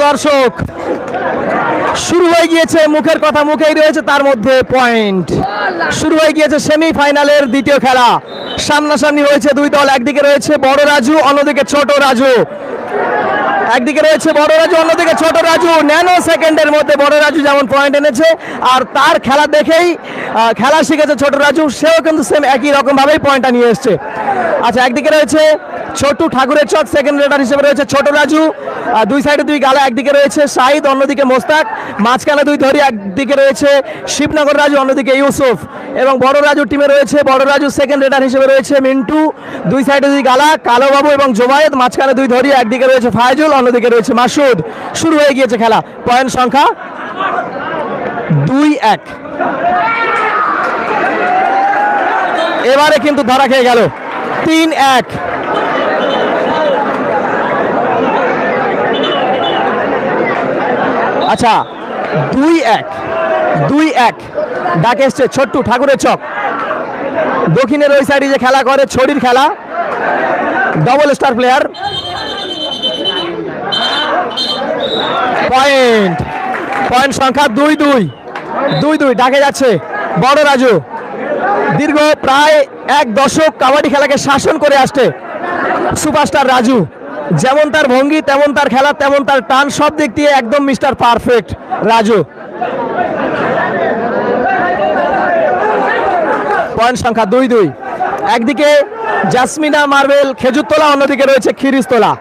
দর্শক, শুরু হয়ে গিয়েছে, মুখের কথা মুখেই রয়েছে, তার মধ্যে পয়েন্ট। শুরু হয়ে গিয়েছে সেমিফাইনালের দ্বিতীয় খেলা। সামনাসামনি হয়েছে দুই দল, একদিকে রয়েছে বড় রাজু, অন্যদিকে ছোট রাজু। একদিকে রয়েছে বড় রাজু, অন্যদিকে ছোট রাজু। ন্যানো সেকেন্ডের মধ্যে বড় রাজু যেমন পয়েন্ট এনেছে, আর তার খেলা দেখেই খেলা শিখেছে ছোট রাজু, সেও কিন্তু সেম একই রকম ভাবেই পয়েন্টটা নিয়ে এসছে। আচ্ছা, একদিকে রয়েছে ছোটু ঠাকুরের চক, সেকেন্ড রেডার হিসেবে রয়েছে ছোট রাজু। দুই সাইডে দুই গালা, একদিকে রয়েছে সাইদ, অন্যদিকে মোস্তাক। মাঝখানে দুই ধরি, একদিকে রয়েছে শিবনগর রাজু, অন্যদিকে ইউসুফ। এবং বড় রাজু টিমে রয়েছে বড় রাজু, সেকেন্ড রেডার হিসেবে রয়েছে মিন্টু। দুই সাইডে দুই গালা, কালো বাবু এবং জোবায়েদ। মাঝখানে দুই ধরি, একদিকে রয়েছে ফায়জুল, অন্যদিকে রয়েছে মাসুদ। শুরু হয়ে গিয়েছে খেলা। পয়েন্ট সংখ্যা 2-1। এবারে কিন্তু ধরা খেয়ে গেল 3-1। আচ্ছা, 2-1 ডাকে এসছে ছোট্টু ঠাকুরের চক। দক্ষিণের ওই সাইডে যে খেলা করে, ছড়ির খেলা, ডবল স্টার প্লেয়ার। পয়েন্ট সংখ্যা 2-2 ডাকে যাচ্ছে বড় রাজু। দীর্ঘ প্রায় 1 দশক কাবাডি খেলাকে শাসন করে আসছে সুপারস্টার রাজু। যেমন তার ভঙ্গি, তেমন তার খেলা, তেমন তার টান, সব দিক দিয়ে একদম মিস্টার পারফেক্ট রাজু। পয়েন্ট সংখ্যা 2-2। একদিকে জাসমিনা মার্বেল খেজুরতলা, অন্যদিকে রয়েছে খিরিস্তলা।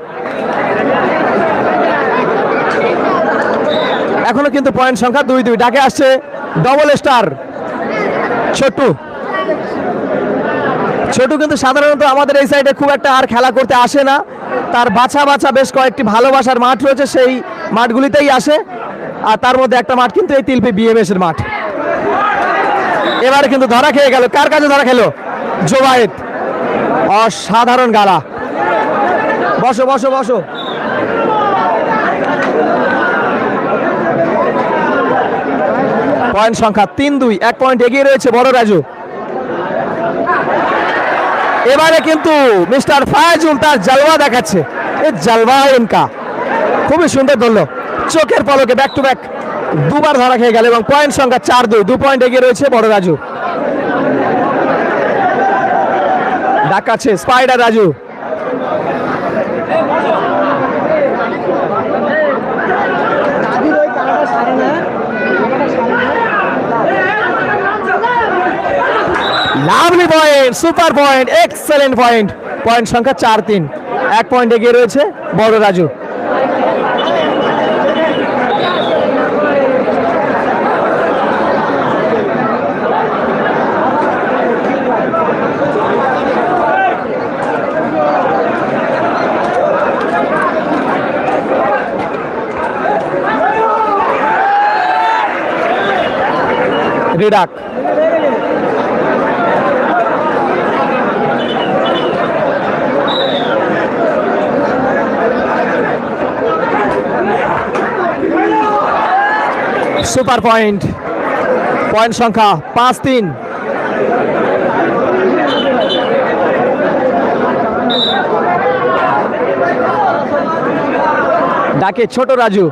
এখনো কিন্তু পয়েন্ট সংখ্যা 2-2। ডাকে আসছে ডবল স্টার ছোটু কিন্তু সাধারণত আমাদের এই সাইডে খুব একটা আর খেলা করতে আসে না। তার বাছা বেশ কয়েকটি ভালোবাসার মাঠ রয়েছে, সেই মাঠগুলিতেই আসে। আর তার মধ্যে একটা মাঠ কিন্তু এই তিলপি বিএমএস এর মাঠ। এবারে কিন্তু ধরা খেয়ে গেল। কার কাছে ধরা খেলো? জোবায়েদ। অসাধারণ গালা। বসো। পয়েন্ট সংখ্যা 3-2। 1 পয়েন্ট এগিয়ে রয়েছে বড় রাজু। এবারে কিন্তু মিস্টার ফায়জুল তার জালওয়া দেখাচ্ছে। এই জালওয়া ইনকা খুবই সুন্দর ধরলো, চোখের পলকে ব্যাক টু ব্যাক দুবার ধরা খেয়ে গেল। এবং পয়েন্ট সংখ্যা 4-2। 2 পয়েন্ট এগিয়ে রয়েছে বড় রাজু। ডাকাচ্ছে spider Raju. Lovely point, super point, excellent point. Point সংখ্যা 4-3। 1 পয়েন্ট এগিয়ে রয়েছে বড় রাজু। রিডাক। Super point. পয়েন্ট সংখ্যা 5-3। ডাকে ছোট রাজু।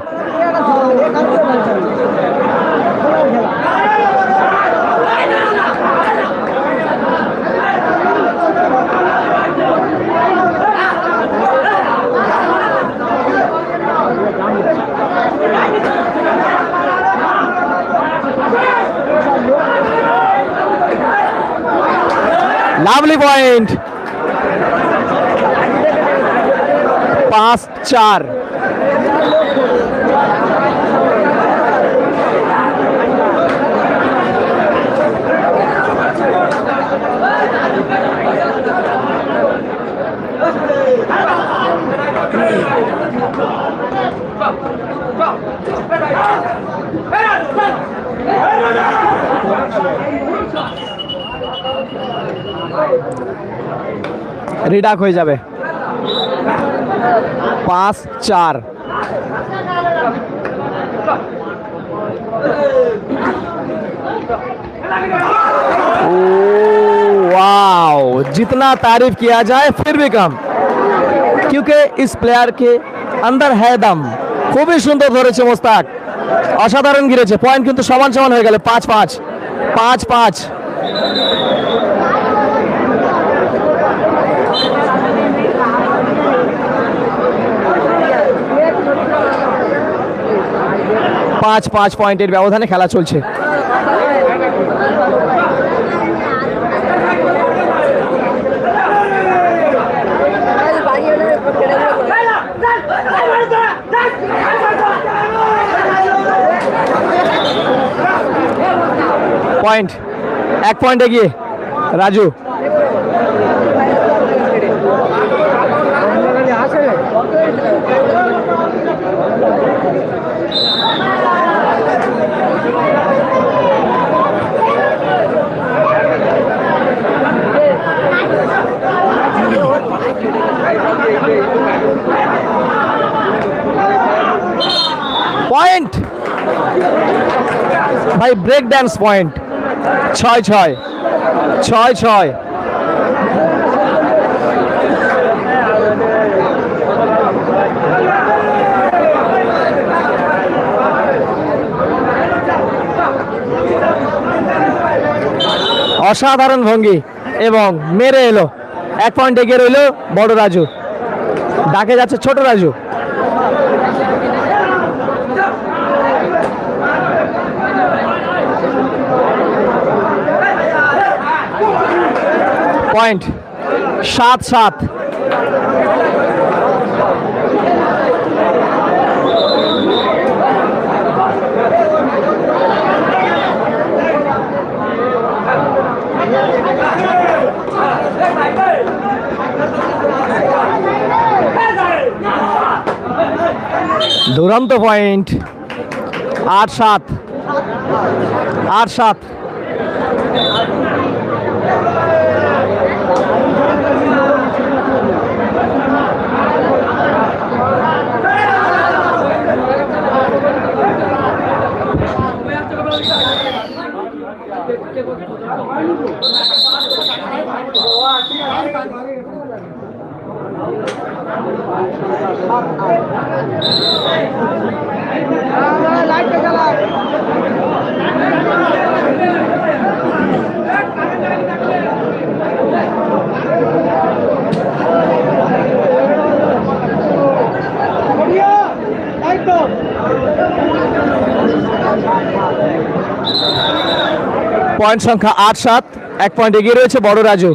Lovely point. 5-4। রিডাক হয়ে যাবে। 5-4। वाओ, जितना तारीफ किया जाए फिर भी कम, क्योंकि इस प्लेयर के अंदर है दम। খুবই সুন্দর ধরেছে মোস্তাক, অসাধারণ গিরেছে। পয়েন্ট কিন্তু সমান সমান হয়ে গেল, 5-5, 5-5। পাঁচ 5 পয়েন্টের ব্যবধানে খেলা চলছে। পয়েন্ট, 1 পয়েন্ট এগিয়ে রাজু। পয়েন্ট ভাই, ব্রেক ড্যান্স পয়েন্ট। 6-6, 6-6। অসাধারণ ভঙ্গি এবং মেরে এলো। 1 পয়েন্ট এগিয়ে রইল বড় রাজু, ডাকে যাচ্ছে ছোট রাজু। পয়েন্ট 7-7। দুরন্ত পয়েন্ট, 8-7, 8-7। পয়েন্ট সংখ্যা 8-7, 1 পয়েন্ট এগিয়ে রয়েছে বড় রাজু।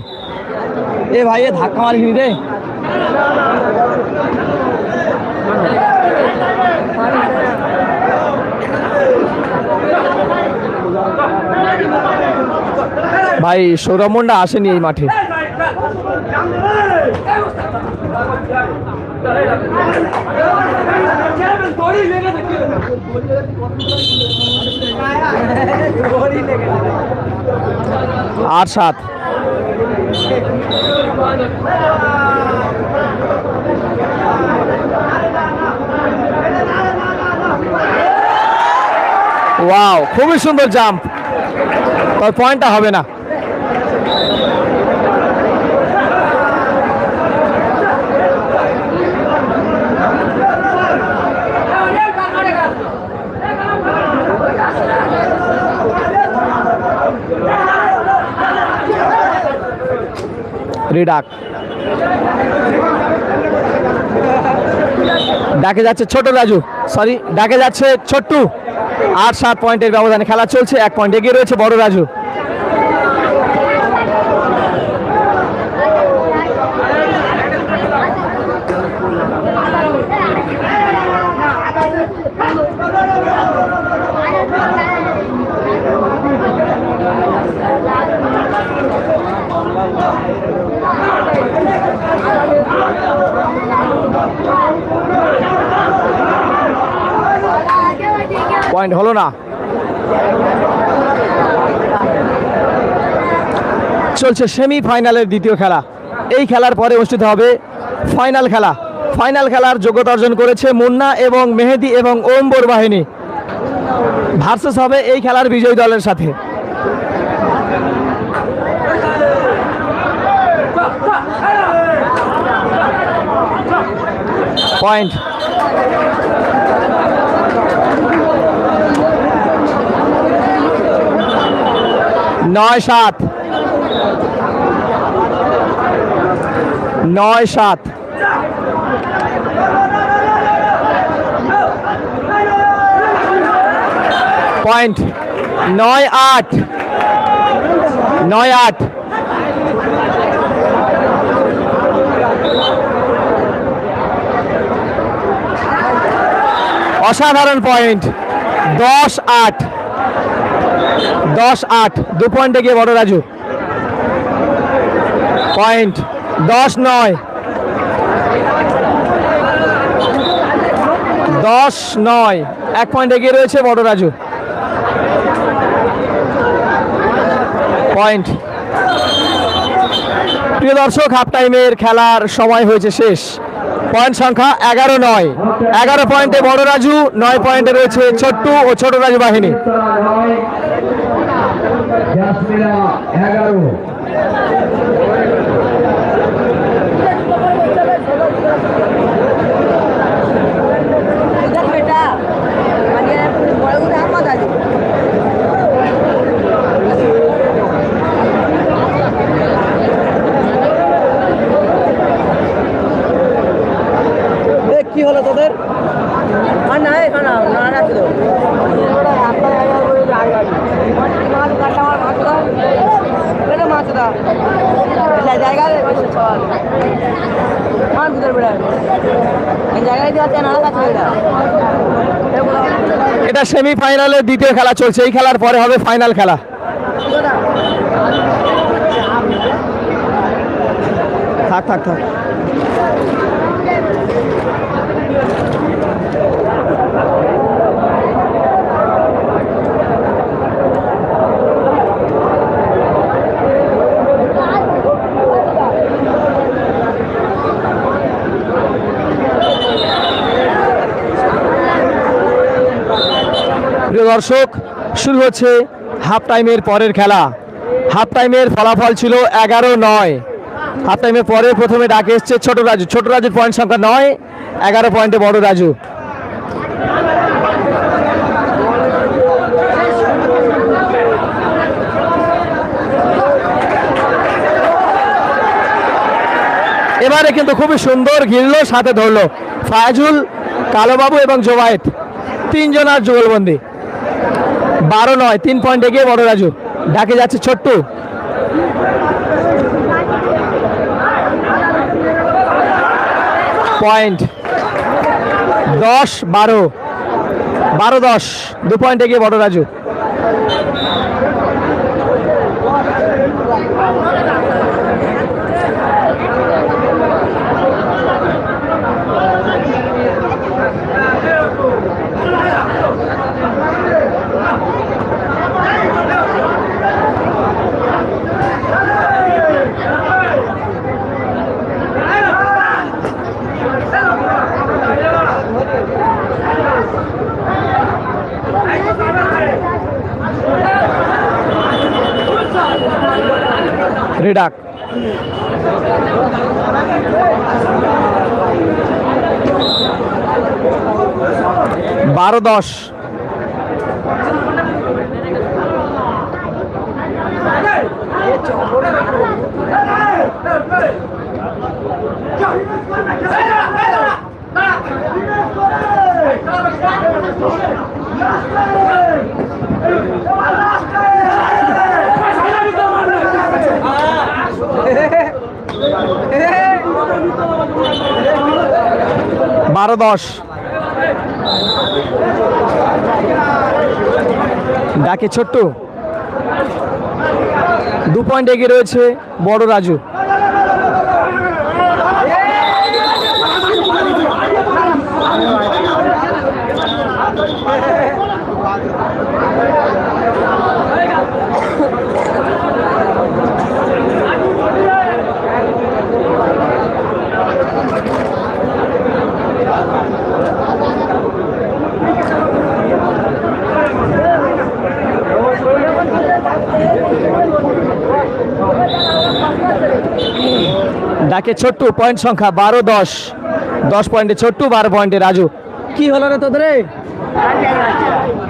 এ ভাই, এ ধাক্কা মারিনি রে। ভাই সৌরভ মুন্ডা আসেনি এই মাঠে। आठ 7। ওয়াও, খুবই সুন্দর জাম্প, তবে পয়েন্টটা হবে না। রিডাক ডাকে যাচ্ছে ছোট রাজু, সরি ডাকে যাচ্ছে ছোট্টু। 8-7 পয়েন্টের ব্যবধানে খেলা চলছে, 1 পয়েন্ট এগিয়ে রয়েছে বড় রাজু। পয়েন্ট হলো না। চলছে সেমিফাইনালের দ্বিতীয় খেলা। এই খেলার পরে অনুষ্ঠিত হবে ফাইনাল খেলা। ফাইনাল খেলার যোগ্যতা অর্জন করেছে মুন্না এবং মেহেদি এবং ওম্বর বাহিনী। ভার্সেস হবে এই খেলার বিজয়ী দলের সাথে। পয়েন্ট 9-7, 9-7। পয়েন্ট 9-8, 9-8। অসাধারণ পয়েন্ট 10-8, 10-8। 2 পয়েন্টে গিয়ে বড় রাজু। পয়েন্ট 10-9, 10-9। 1 পয়েন্ট এগিয়ে রয়েছে বড় রাজু। পয়েন্ট। প্রিয় দর্শক, হাফ টাইমের খেলার সময় হয়েছে শেষ। পয়েন্ট সংখ্যা 11-9। 11 পয়েন্টে বড় রাজু, 9 পয়েন্টে রয়েছে ছোট্টু ও ছোট রাজু বাহিনী। কি হলো তোদের? আর না এখানে না রাখি তো এটা সেমিফাইনালের দ্বিতীয় খেলা চলছে। এই খেলার পরে হবে ফাইনাল খেলা। থাক থাক থাক। প্রিয় দর্শক, শুরু হচ্ছে হাফ টাইমের পরের খেলা। হাফ টাইমের ফলাফল ছিল 11-9। হাফ টাইমের পরে প্রথমে ডাকে এসছে ছোট রাজু। ছোট রাজুর পয়েন্ট সংখ্যা 9, 11 পয়েন্টে বড় রাজু। এবারে কিন্তু খুবই সুন্দর ঘিরলো, সাথে ধরলো ফায়াজুল, কালোবাবু এবং জোবায়েত। 3 জনার যুগলবন্দি। 12-9। 3 পয়েন্ট এগিয়ে বড় রাজু। ডাকে যাচ্ছে ছোট্টু। পয়েন্ট 10-12, 12-10। 2 পয়েন্ট এগিয়ে বড় রাজু। রিডাক। 12-10। বারো 10। ডাকে ছোট্টু। 2 পয়েন্ট এগিয়ে রয়েছে বড় রাজু। ডাকে ছোট্টু। পয়েন্ট সংখ্যা 12-10। 10 পয়েন্টে ছোট্টু, 12 পয়েন্টে রাজু। কি হলো রে তোদের?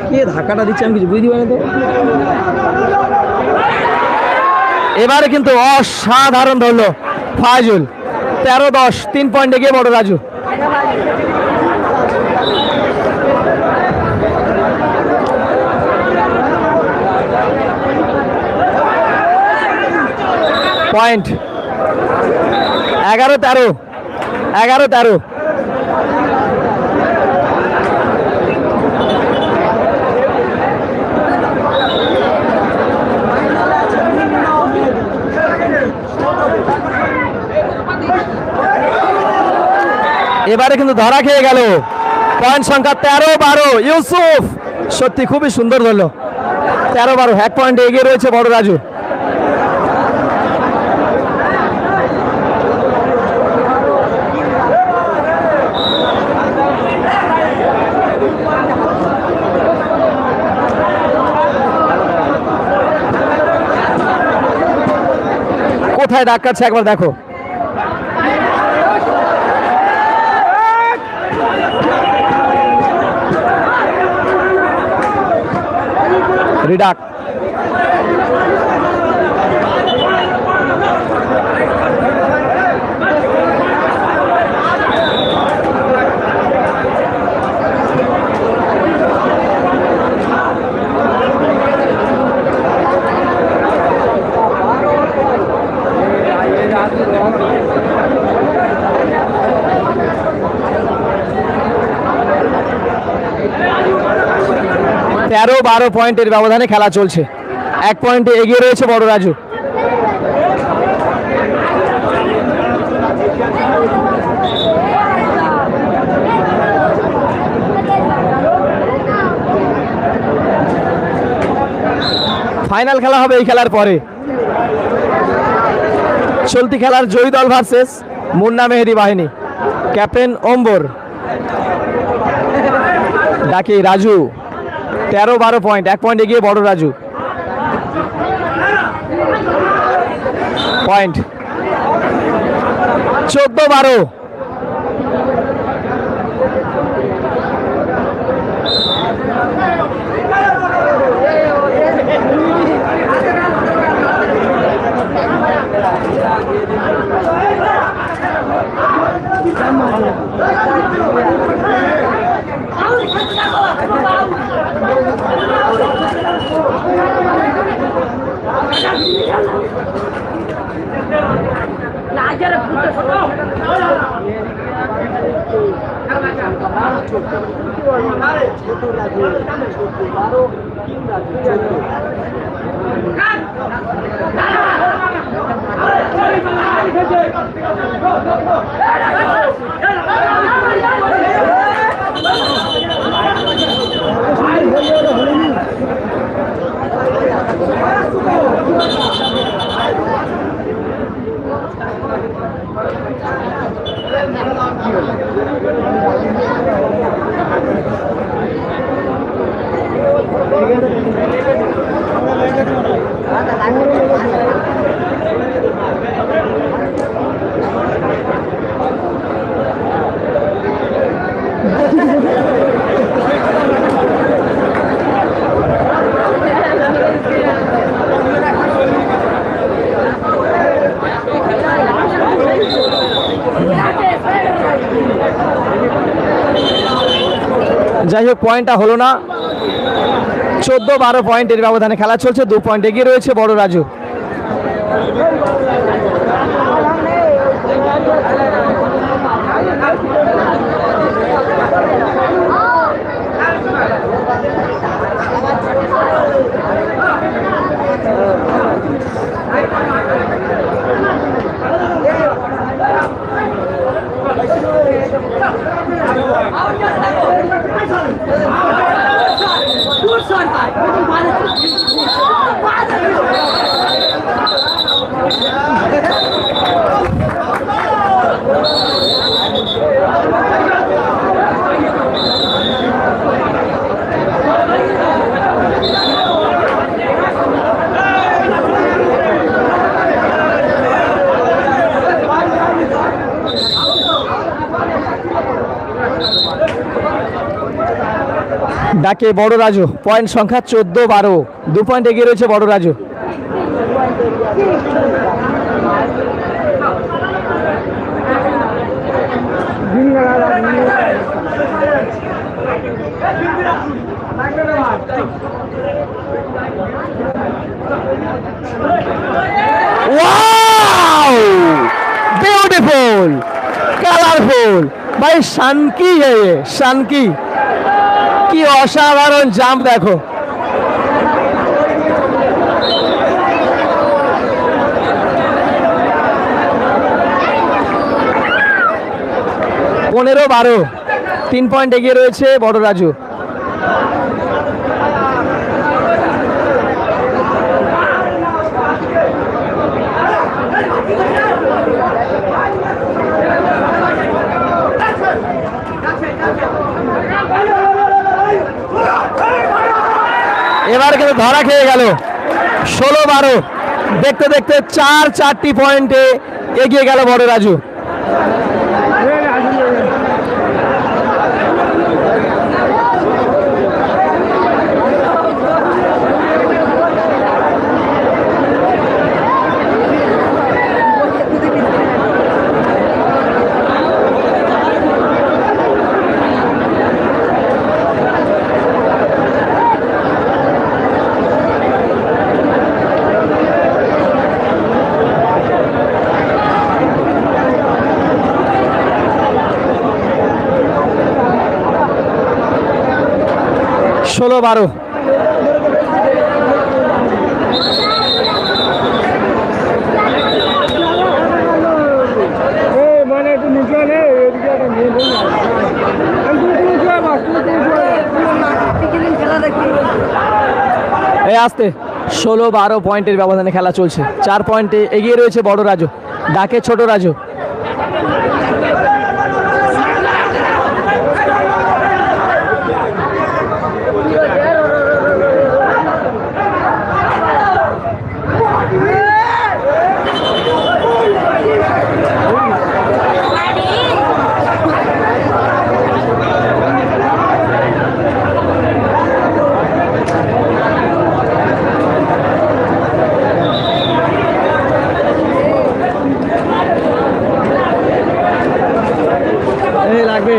কি ধাক্কাটা দিচ্ছে আমি কিছু বুঝতে পারি না তো। এবারে কিন্তু অসাধারণ ধরলো ফাজুল। 13-10, 3 পয়েন্ট এগিয়ে বড় রাজু। পয়েন্ট 11-13, 11-13। এবারে কিন্তু ধরা খেয়ে গেল। পয়েন্ট সংখ্যা 13-12। ইউসুফ সত্যি খুবই সুন্দর ধরলো। 13-12, 1 পয়েন্ট এগিয়ে রয়েছে বড় রাজু। কোথায় ডাক কাটছে একবার দেখো। রিডাক তেরো 12 পয়েন্টের ব্যবধানে খেলা চলছে। 1 পয়েন্টে এগিয়ে রয়েছে বড় রাজু। ফাইনাল খেলা হবে এই খেলার পরে। চলতি খেলার জয়ী দল ভার্সেস মুন্না মেহেদি বাহিনী। ক্যাপ্টেন অম্বর, ডাকি রাজু। 13-12 পয়েন্ট, 1 পয়েন্ট এগিয়ে বড় রাজু। পয়েন্ট 14-12। যাই হোক, পয়েন্টটা হলো না। 14-12 পয়েন্টের ব্যবধানে খেলা চলছে। 2 পয়েন্ট এগিয়ে রয়েছে বড় রাজু। ডাকে বড় রাজু। পয়েন্ট সংখ্যা 14-12। 2 পয়েন্ট এগিয়ে রয়েছে বড় রাজু। वाओ ब्यूटीफुल কালারফুল ভাই শান কি है ये শান কি অসাধারণ জাম্প দেখো পনেরো 12 3 পয়েন্ট এগিয়ে রয়েছে বড় রাজু এবার কিন্তু ধরা খেয়ে গেল 16-12 দেখতে দেখতে 4টি পয়েন্টে এগিয়ে গেল বড় রাজু ষোলো 12 এই আসতে 16-12 পয়েন্টের ব্যবধানে খেলা চলছে 4 পয়েন্টে এগিয়ে রয়েছে বড় রাজু ডাকে ছোট রাজু লাগবে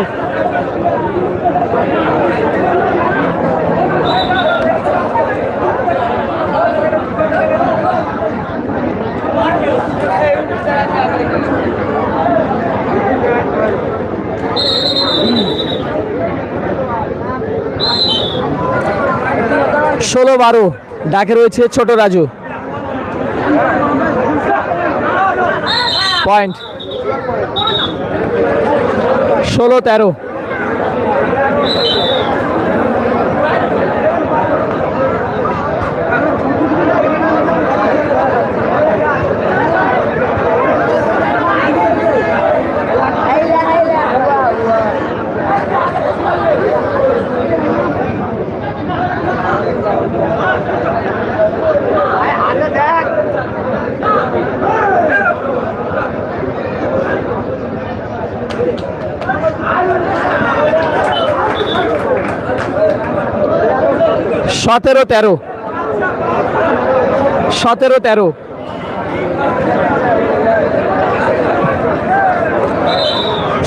ষোলো 12 ডাকে রয়েছে ছোট রাজু পয়েন্ট 16-13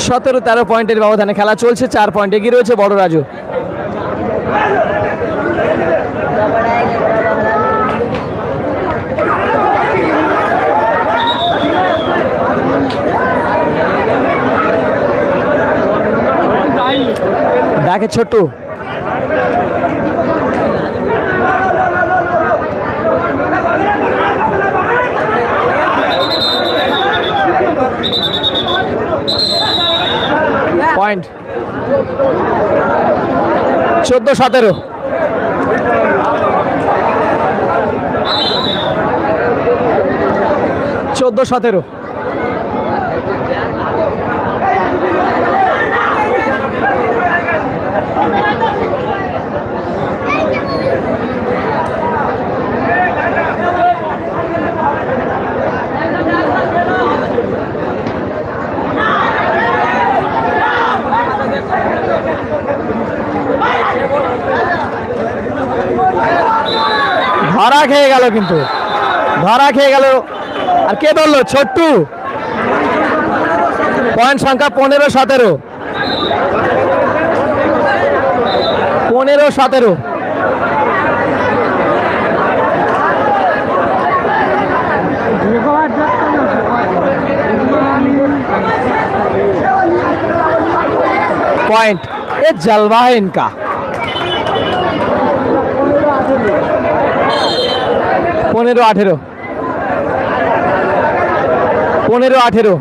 17-13 পয়েন্টের ব্যবধানে খেলা চলছে 4 পয়েন্ট এগিয়ে রয়েছে বড় রাজু ডাকে ছোট পয়েন্ট 14-17 14-17 ধরা খেয়ে গেল কিন্তু ধরা খেয়ে গেল। আর কে ধরলো? ছোট্টু। পয়েন্ট সংখ্যা 15-17। 15-17। पॉइंट ये जलवा है इनका। 15-18। 15-18।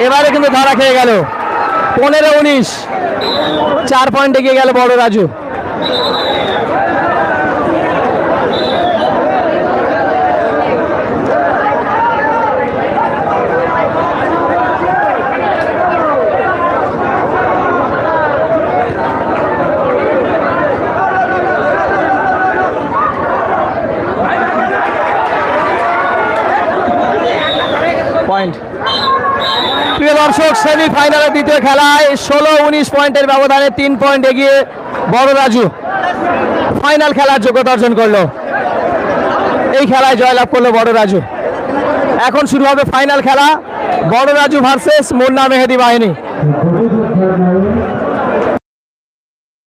এবারে কিন্তু ধরা খেয়ে গেল। 15-19। 4 পয়েন্ট এগিয়ে গেল বড় রাজু। পয়েন্ট। প্রিয় দর্শক, সেমিফাইনালের দ্বিতীয় খেলায় 16-19 পয়েন্টের ব্যবধানে 3 পয়েন্ট এগিয়ে বড় রাজু ফাইনাল খেলার যোগ্যতা অর্জন করলো। এই খেলায় জয়লাভ করলো বড় রাজু। এখন শুরু হবে ফাইনাল খেলা, বড় রাজু ভার্সেস মুন্না মেহেদি বাহিনী।